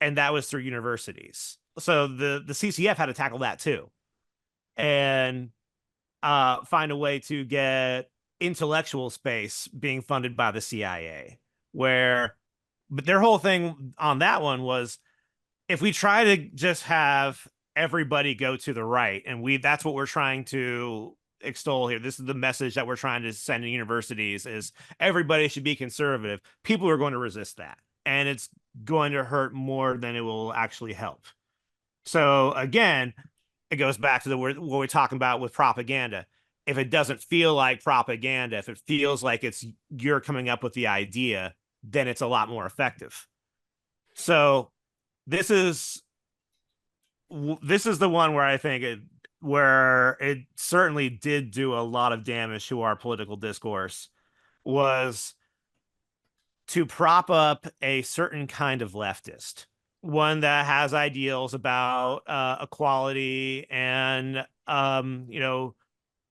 and that was through universities. So the CCF had to tackle that too, and find a way to get intellectual space being funded by the CIA. But their whole thing on that one was, if we try to just have everybody go to the right, and that's what we're trying to extol here. This is the message that we're trying to send to universities: is everybody should be conservative. People are going to resist that, and it's going to hurt more than it will actually help. So again, it goes back to what we're talking about with propaganda. If it doesn't feel like propaganda, if it feels like you're coming up with the idea, then it's a lot more effective. So this is the one where I think where it certainly did do a lot of damage to our political discourse, was to prop up a certain kind of leftist, one that has ideals about equality and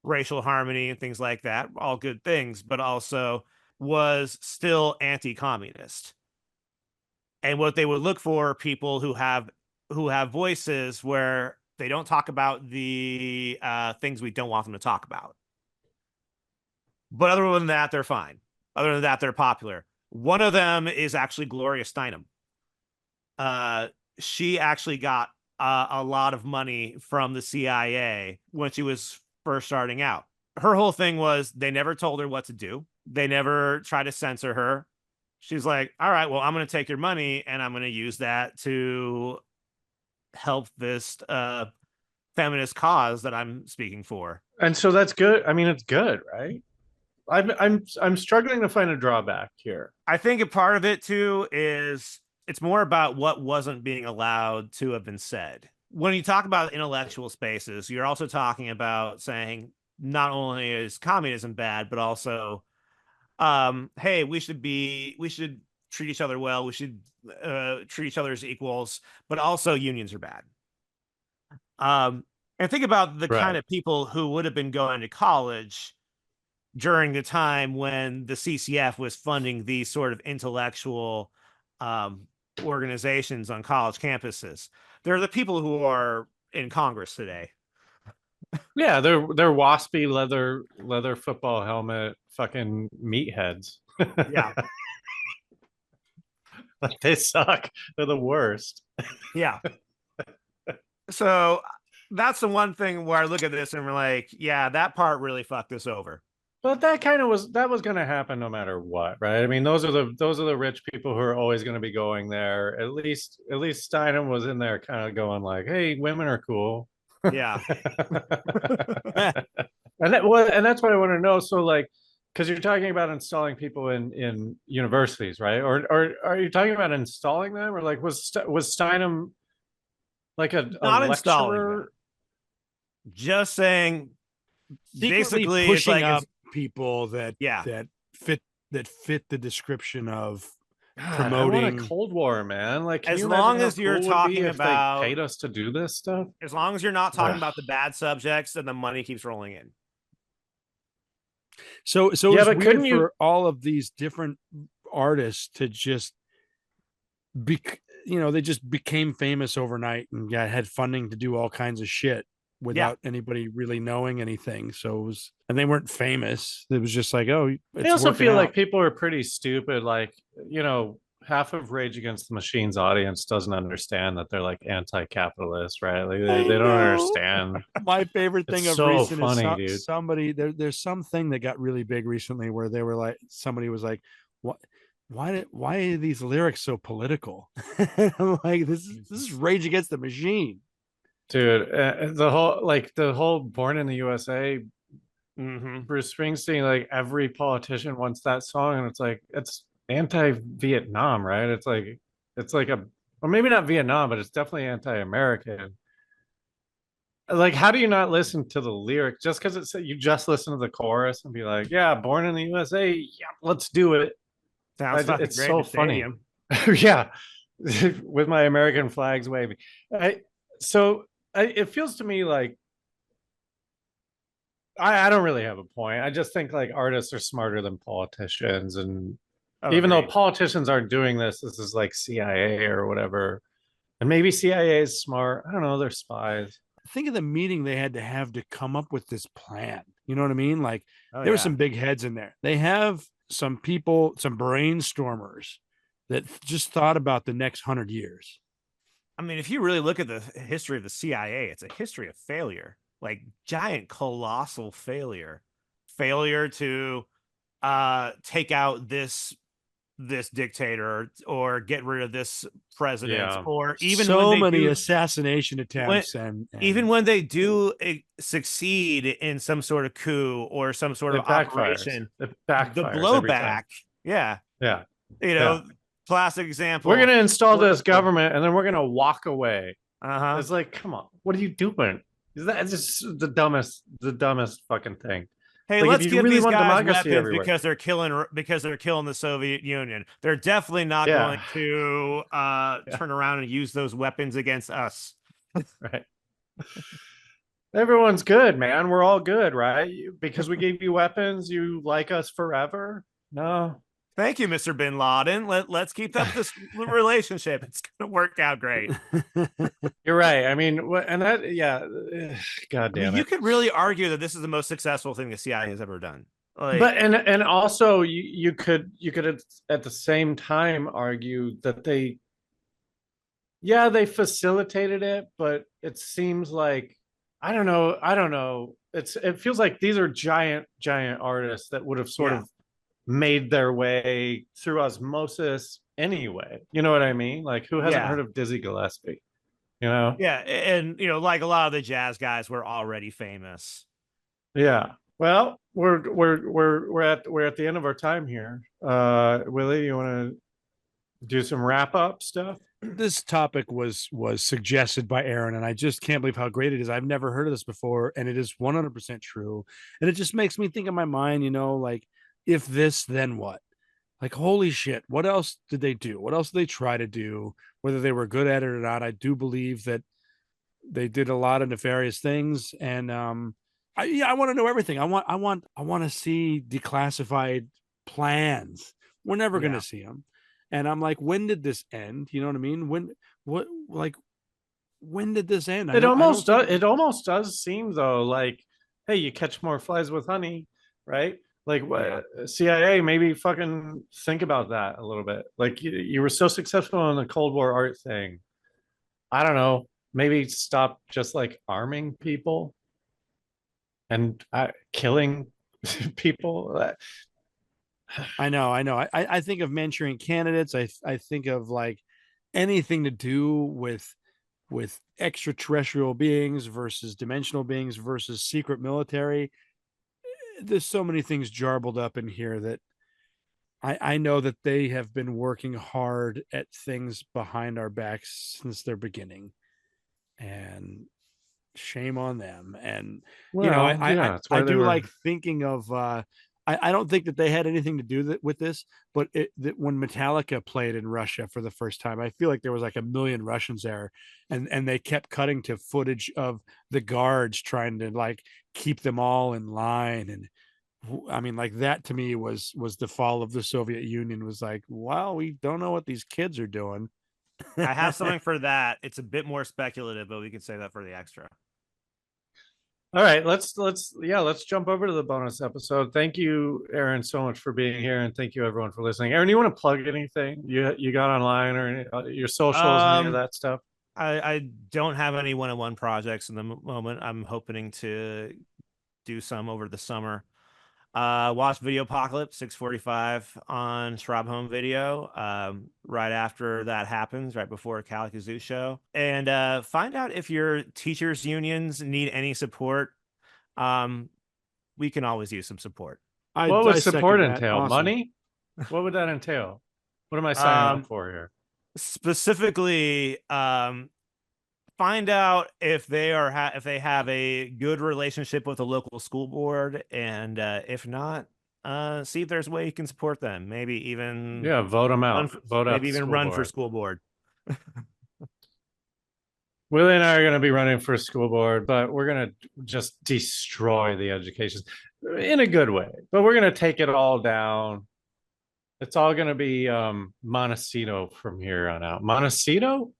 racial harmony and things like that, all good things, but also was still anti-communist. And what they would look for are people who have voices where they don't talk about the things we don't want them to talk about. But other than that, they're fine. Other than that, they're popular. One of them is actually Gloria Steinem. She actually got a lot of money from the CIA when she was first starting out. Her whole thing was they never told her what to do. They never tried to censor her. She's like, all right, well, I'm going to take your money and I'm going to use that to help this feminist cause that I'm speaking for. And so that's good. I mean, it's good, right? I'm struggling to find a drawback here. I think a part of it too is it's more about what wasn't being allowed to have been said. When you talk about intellectual spaces, you're also talking about saying not only is communism bad, but also, hey, we should treat each other well. We should treat each other as equals, but also unions are bad. And think about the kind Right. of people who would have been going to college during the time when the CCF was funding these sort of intellectual organizations on college campuses. They're the people who are in Congress today. Yeah, they're waspy leather football helmet fucking meatheads. Yeah. Like, they suck. They're the worst. Yeah. So that's the one thing where I look at this and we're like, yeah, that part really fucked us over. But that kind of was going to happen no matter what, right? I mean, those are the rich people who are always going to be going there. At least Steinem was in there kind of going like, "Hey, women are cool." Yeah. And that's what I want to know. So, like, because you're talking about installing people in universities, right? Or are you talking about installing them, or like was Steinem like a Not installing them. lecturer? Just saying, Secretly basically, pushing it's like up people that fit the description of God, I want promoting a Cold War, man. Like, can as you imagine long how as you're cool it would be talking if about, they paid us to do this stuff? as long as you're not talking Ugh. about the bad subjects, then the money keeps rolling in. So Yeah, it's but weird couldn't you- for all of these different artists to just they just became famous overnight and had funding to do all kinds of shit without anybody really knowing anything. So it was, and they weren't famous. It was just like, oh, it's I also working feel out. like people are pretty stupid. Like, half of Rage Against the Machine's audience doesn't understand that they're like anti-capitalist, right? Like they don't understand. My favorite thing It's of so recent funny, is dude. somebody there's something that got really big recently where they were like, somebody was like, what? Why are these lyrics so political? I'm like, this is Rage Against the Machine, Dude. The whole Born in the USA, Bruce Springsteen, like every politician wants that song, and it's like it's anti-Vietnam, right? It's like or maybe not Vietnam, but it's definitely anti-American. Like, how do you not listen to the lyric just because it's you just listen to the chorus and be like, yeah, Born in the USA, yeah, let's do it. Sounds fucking It's great so in the funny. stadium. Yeah. With my American flags waving. It feels to me like I don't really have a point. I just think like artists are smarter than politicians, and even though politicians aren't doing this is like CIA or whatever, and maybe CIA is smart. I don't know. They're spies. think of the meeting they had to have to come up with this plan. You know what I mean? Like there were some big heads in there. They have some people, some brainstormers that just thought about the next 100 years. I mean, if you really look at the history of the CIA, it's a history of failure, like giant, colossal failure to take out this dictator or get rid of this president, or even so many assassination attempts, and even when they do succeed in some sort of coup or some sort of operation, the blowback, classic example. We're gonna install this government, and then we're gonna walk away. It's like, come on, what are you doing? It's just the dumbest fucking thing. Hey, like, let's give these guys weapons everywhere. because they're killing the Soviet Union. They're definitely not going to turn around and use those weapons against us. Right. Everyone's good, man. We're all good, right? Because we gave you weapons, you like us forever? No. Thank you, Mr. Bin Laden. Let's keep up this relationship. It's going to work out great. You're right. I mean, and that, God damn it. You could really argue that this is the most successful thing the CIA has ever done. But and also you could at the same time argue that they facilitated it, but it seems like I don't know. It feels like these are giant artists that would have sort of made their way through osmosis anyway. You know what I mean? Like, who hasn't heard of Dizzy Gillespie? Yeah, and like a lot of the jazz guys were already famous. Yeah. Well, we're at the end of our time here. Willie, you want to Do some wrap up stuff. This topic was suggested by Aaron, and I just can't believe how great it is. I've never heard of this before, and it is 100% true. And it just makes me think in my mind, like, if this, then what? Like, holy shit, what else did they do? What else did they try to do? Whether they were good at it or not, I do believe that they did a lot of nefarious things. And I want to know everything. I want to see declassified plans. We're never going to see them. And I'm like, when did this end? You know what I mean? When did this end? It almost does seem though, like, hey, you catch more flies with honey, right? Like, CIA, maybe fucking think about that a little bit. Like, you were so successful in the Cold War art thing. I don't know. Maybe stop just like arming people and killing people. I know. I think of Manchurian candidates. I think of like anything to do with extraterrestrial beings versus dimensional beings versus secret military. There's so many things jarbled up in here that I know that they have been working hard at things behind our backs since their beginning, and shame on them. And I do like thinking of I don't think that they had anything to do with this, but that when Metallica played in Russia for the first time, I feel like there was like 1 million Russians there, and they kept cutting to footage of the guards trying to like keep them all in line. And I mean, like, that to me was the fall of the Soviet Union. Was like, wow, we don't know what these kids are doing. I have something for that. It's a bit more speculative, but we can say that for the extra. All right, let's jump over to the bonus episode. Thank you, Aaron, so much for being here, and thank you everyone for listening. Aaron, you want to plug anything you got online or your socials, any of that stuff? I don't have any one-on-one projects in the moment. I'm hoping to do some over the summer. Watch Videopacalypse 6:45 on SchrabHomeVideo. Right after that happens, right before Kalikazoo show, and find out if your teachers' unions need any support. We can always use some support. What would support entail? Awesome. Money? What would that entail? What am I signing up for here? Specifically, find out if they are if they have a good relationship with the local school board, and if not, see if there's a way you can support them. Maybe even vote them out. Maybe even run for school board. Willie and I are going to be running for school board, but we're going to just destroy the education in a good way. But we're going to take it all down. It's all going to be Montecito from here on out. Montecito?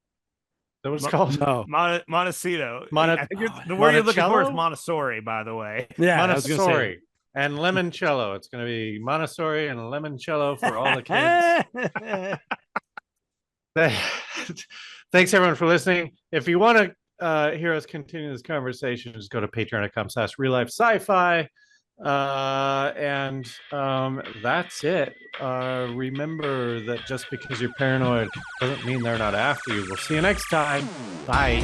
That what it's called? No, Montecito. I think the word you're looking for is Montessori, by the way. Yeah, Montessori and limoncello. It's going to be Montessori and limoncello for all the kids. Thanks everyone for listening. If you want to hear us continue this conversation, just go to patreon.com/RealLifeSciFi. And that's it. Remember that just because you're paranoid doesn't mean they're not after you. We'll see you next time. Bye.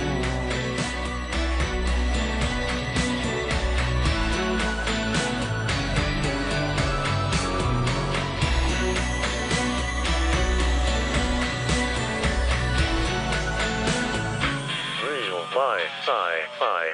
Real Life Sci-Fi.